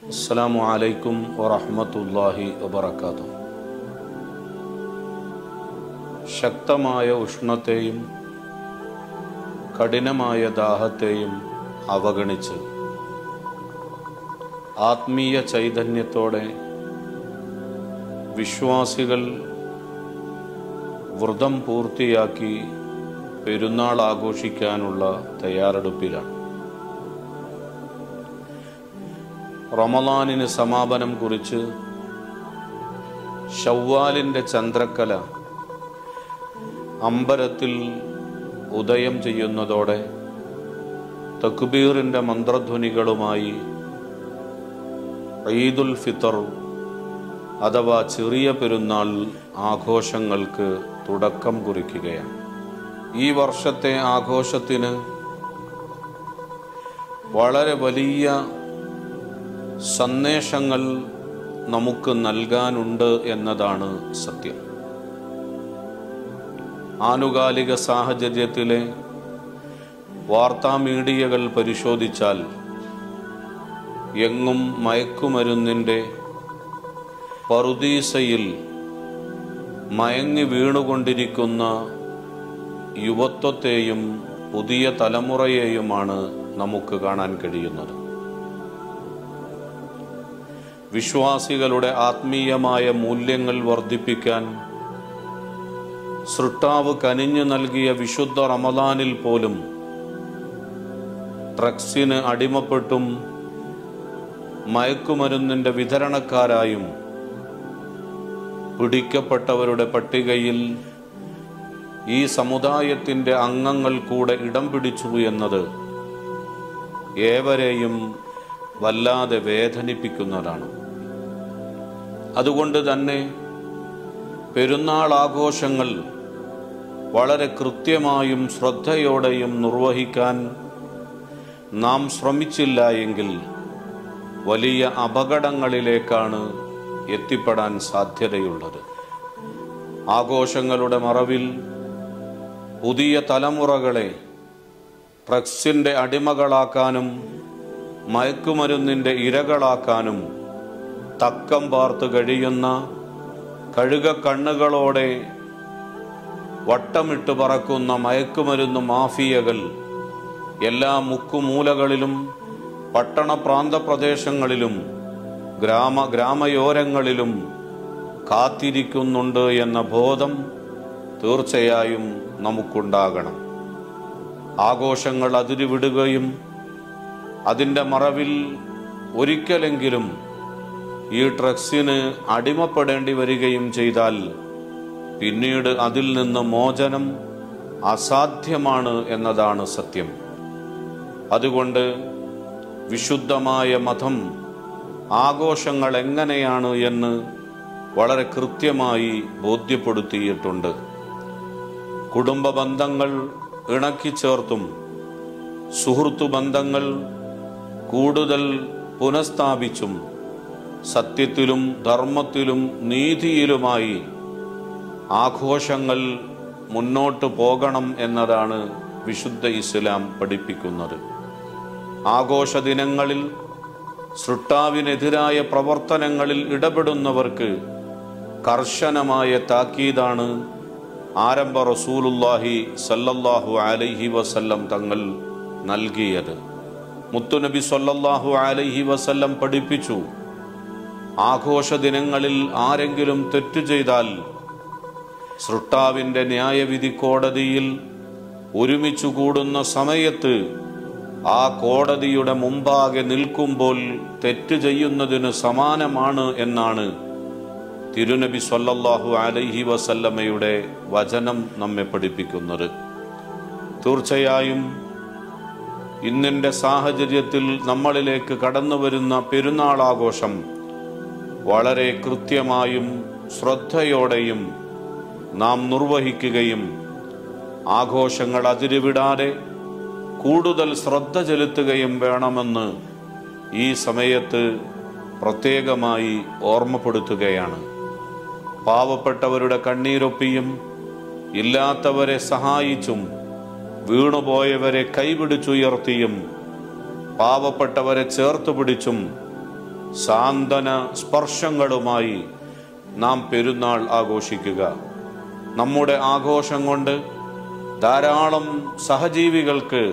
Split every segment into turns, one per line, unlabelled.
അസ്സലാമു അലൈക്കും വറഹ്മത്തുള്ളാഹി വബറകാതുഹു. ശക്തമായ ഉഷ്ണത്തെയും കഠിനമായ ദാഹത്തെയും അവഗണിച്ച് ആത്മീയ ചൈതന്യത്തോടെ വിശ്വാസികൾ വ്രതം പൂർത്തിയാക്കി പെരുന്നാൾ ആഘോഷിക്കാനുള്ള തയ്യാറെടുപ്പിലാണ്. റമളാനിന് സമാപനം കുറിച്ച് ശവ്വാലിൻ്റെ ചന്ദ്രക്കല അമ്പരത്തിൽ ഉദയം ചെയ്യുന്നതോടെ തക്ബീറിൻ്റെ മന്ത്രധ്വനികളുമായി ഈദുൽ ഫിത്തർ അഥവാ ചെറിയ പെരുന്നാൾ ആഘോഷങ്ങൾക്ക് തുടക്കം കുറിക്കുകയാണ്. ഈ വർഷത്തെ ആഘോഷത്തിന് വളരെ വലിയ സന്ദേശങ്ങൾ നമുക്ക് നൽകാനുണ്ട് എന്നതാണ് സത്യം. ആനുകാലിക സാഹചര്യത്തിലെ വാർത്താ മീഡിയകൾ പരിശോധിച്ചാൽ എങ്ങും മയക്കുമരുന്നിൻ്റെ പറുദീസയിൽ മയങ്ങി വീണുകൊണ്ടിരിക്കുന്ന യുവത്വത്തെയും പുതിയ തലമുറയെയുമാണ് നമുക്ക് കാണാൻ കഴിയുന്നത്. വിശ്വാസികളുടെ ആത്മീയമായ മൂല്യങ്ങൾ വർദ്ധിപ്പിക്കാൻ സൃഷ്ടാവ് കനിഞ്ഞു നൽകിയ വിശുദ്ധ റമളാനിൽ പോലും ഡ്രഗ്സിന് അടിമപ്പെട്ടും മയക്കുമരുന്നിൻ്റെ വിതരണക്കാരായും പിടിക്കപ്പെട്ടവരുടെ പട്ടികയിൽ ഈ സമുദായത്തിൻ്റെ അംഗങ്ങൾ കൂടെ ഇടം പിടിച്ചു എന്നത് ഏവരെയും വല്ലാതെ വേദനിപ്പിക്കുന്നതാണ്. അതുകൊണ്ട് തന്നെ പെരുന്നാൾ ആഘോഷങ്ങൾ വളരെ കൃത്യമായും ശ്രദ്ധയോടെയും നിർവഹിക്കാൻ നാം ശ്രമിച്ചില്ല എങ്കിൽ വലിയ അപകടങ്ങളിലേക്കാണ് എത്തിപ്പെടാൻ സാധ്യതയുള്ളത്. ആഘോഷങ്ങളുടെ മറവിൽ പുതിയ തലമുറകളെ ഡ്രഗ്സിൻ്റെ അടിമകളാക്കാനും മയക്കുമരുന്നിൻ്റെ ഇരകളാക്കാനും തക്കം പാർത്ത് കഴിയുന്ന കഴുകക്കണ്ണുകളോടെ വട്ടമിട്ട് പറക്കുന്ന മയക്കുമരുന്ന് മാഫിയകൾ എല്ലാ മുക്കുമൂലകളിലും പട്ടണ പ്രാന്തപ്രദേശങ്ങളിലും ഗ്രാമയോരങ്ങളിലും കാത്തിരിക്കുന്നുണ്ട് എന്ന ബോധം തീർച്ചയായും നമുക്കുണ്ടാകണം. ആഘോഷങ്ങൾ അതിരുവിടുകയും അതിൻ്റെ മറവിൽ ഒരിക്കലെങ്കിലും ഈ ഡ്രഗ്സിന് അടിമപ്പെടേണ്ടി വരികയും ചെയ്താൽ പിന്നീട് അതിൽ നിന്ന് മോചനം അസാധ്യമാണ് എന്നതാണ് സത്യം. അതുകൊണ്ട് വിശുദ്ധമായ മതം ആഘോഷങ്ങൾ എങ്ങനെയാണ് എന്ന് വളരെ കൃത്യമായി ബോധ്യപ്പെടുത്തിയിട്ടുണ്ട്. കുടുംബ ബന്ധങ്ങൾ ഇണക്കിച്ചേർത്തും സുഹൃത്തു ബന്ധങ്ങൾ കൂടുതൽ പുനഃസ്ഥാപിച്ചും സത്യത്തിലും ധർമ്മത്തിലും നീതിയിലുമായി ആഘോഷങ്ങൾ മുന്നോട്ട് പോകണം എന്നതാണ് വിശുദ്ധ ഇസ്ലാം പഠിപ്പിക്കുന്നത്. ആഘോഷ ദിനങ്ങളിൽ സൃഷ്ടാവിനെതിരായ പ്രവർത്തനങ്ങളിൽ ഇടപെടുന്നവർക്ക് കർശനമായ താക്കീതാണ് ആരംഭ റസൂലുള്ളാഹി സല്ലല്ലാഹു അലൈഹി വസല്ലം തങ്ങൾ നൽകിയത്. മുത്തുനബി സല്ലല്ലാഹു അലൈഹി വസല്ലം പഠിപ്പിച്ചു, ആഘോഷ ദിനങ്ങളിൽ ആരെങ്കിലും തെറ്റു ചെയ്താൽ സൃഷ്ടാവിൻ്റെ ന്യായവിധി കോടതിയിൽ ഒരുമിച്ചു കൂടുന്ന സമയത്ത് ആ കോടതിയുടെ മുമ്പാകെ നിൽക്കുമ്പോൾ തെറ്റ് ചെയ്യുന്നതിന് സമാനമാണ് എന്നാണ് തിരുനബി സല്ലല്ലാഹു അലൈഹി വസല്ലമയുടെ വചനം നമ്മെ പഠിപ്പിക്കുന്നത്. തീർച്ചയായും ഇന്നിൻ്റെ സാഹചര്യത്തിൽ നമ്മളിലേക്ക് കടന്നു വരുന്ന പെരുന്നാൾ ആഘോഷം വളരെ കൃത്യമായും ശ്രദ്ധയോടെയും നാം നിർവഹിക്കുകയും ആഘോഷങ്ങൾ അതിരുവിടാതെ കൂടുതൽ ശ്രദ്ധ ചെലുത്തുകയും വേണമെന്ന് ഈ സമയത്ത് പ്രത്യേകമായി ഓർമ്മപ്പെടുത്തുകയാണ്. പാവപ്പെട്ടവരുടെ കണ്ണീരൊപ്പിയും ഇല്ലാത്തവരെ സഹായിച്ചും വീണുപോയവരെ കൈപിടിച്ചുയർത്തിയും പാവപ്പെട്ടവരെ ചേർത്ത് പിടിച്ചും സാന്ത്വന സ്പർശങ്ങളുമായി നാം പെരുന്നാൾ ആഘോഷിക്കുക. നമ്മുടെ ആഘോഷം കൊണ്ട് ധാരാളം സഹജീവികൾക്ക്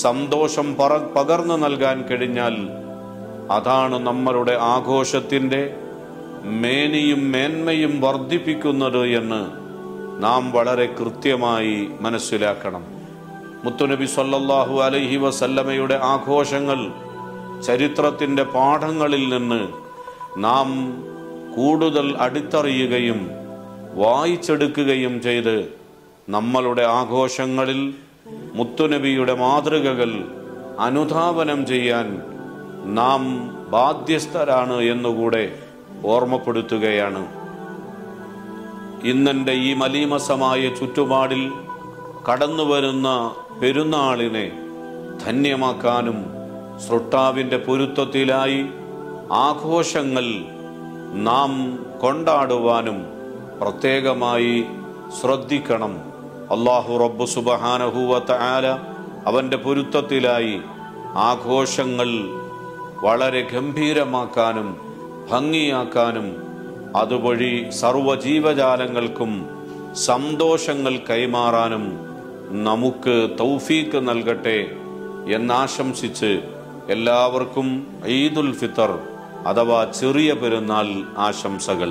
സന്തോഷം പകർന്നു നൽകാൻ കഴിഞ്ഞാൽ അതാണ് നമ്മളുടെ ആഘോഷത്തിൻ്റെ മേനിയും മേന്മയും വർദ്ധിപ്പിക്കുന്നത് എന്ന് നാം വളരെ കൃത്യമായി മനസ്സിലാക്കണം. മുത്തുനബി സല്ലല്ലാഹു അലൈഹി വസല്ലമയുടെ ആഘോഷങ്ങൾ ചരിത്രത്തിൻ്റെ പാഠങ്ങളിൽ നിന്ന് നാം കൂടുതൽ അടുത്തറിയുകയും വായിച്ചെടുക്കുകയും ചെയ്ത് നമ്മളുടെ ആഘോഷങ്ങളിൽ മുത്തുനബിയുടെ മാതൃകകൾ അനുധാവനം ചെയ്യാൻ നാം ബാധ്യസ്ഥരാണ് എന്നുകൂടെ ഓർമ്മപ്പെടുത്തുകയാണ്. ഇന്നെൻ്റെ ഈ മലീമസമായ ചുറ്റുപാടിൽ കടന്നുവരുന്ന പെരുന്നാളിനെ ധന്യമാക്കാനും സൃഷ്ടാവിൻ്റെ പൊരുത്തത്തിലായി ആഘോഷങ്ങൾ നാം കൊണ്ടാടുവാനും പ്രത്യേകമായി ശ്രദ്ധിക്കണം. അല്ലാഹു റബ്ബു സുബ്ഹാനഹു വ തആല അവൻ്റെ പൊരുത്തത്തിലായി ആഘോഷങ്ങൾ വളരെ ഗംഭീരമാക്കാനും ഭംഗിയാക്കാനും അതുവഴി സർവ്വജീവജാലങ്ങൾക്കും സന്തോഷങ്ങൾ കൈമാറാനും നമുക്ക് തൗഫീക്ക് നൽകട്ടെ എന്നാശംസിച്ച് എല്ലാവർക്കും ഈദുൽ ഫിത്തർ അഥവാ ചെറിയ പെരുന്നാൾ ആശംസകൾ.